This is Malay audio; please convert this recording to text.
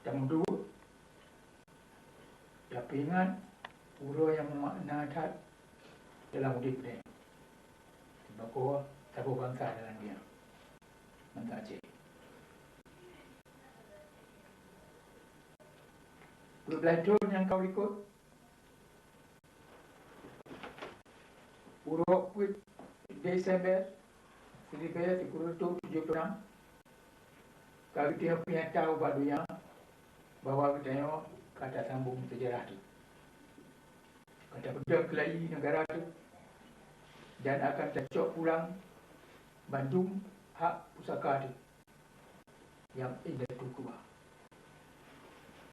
Yang kedua, dia ingat uro yang memakna tat dalam hidup dia. Maka satu bangsa dengan dia. Bangsa Aceh. Berbelanja yang kau ikut Urok Desember 1976 kalau dia punya tahu badunya bahwa kita kata sambung sejarah itu kata benda kelahi negara itu dan akan tercok pulang Bandung hak pusaka itu yang indah tu kuah.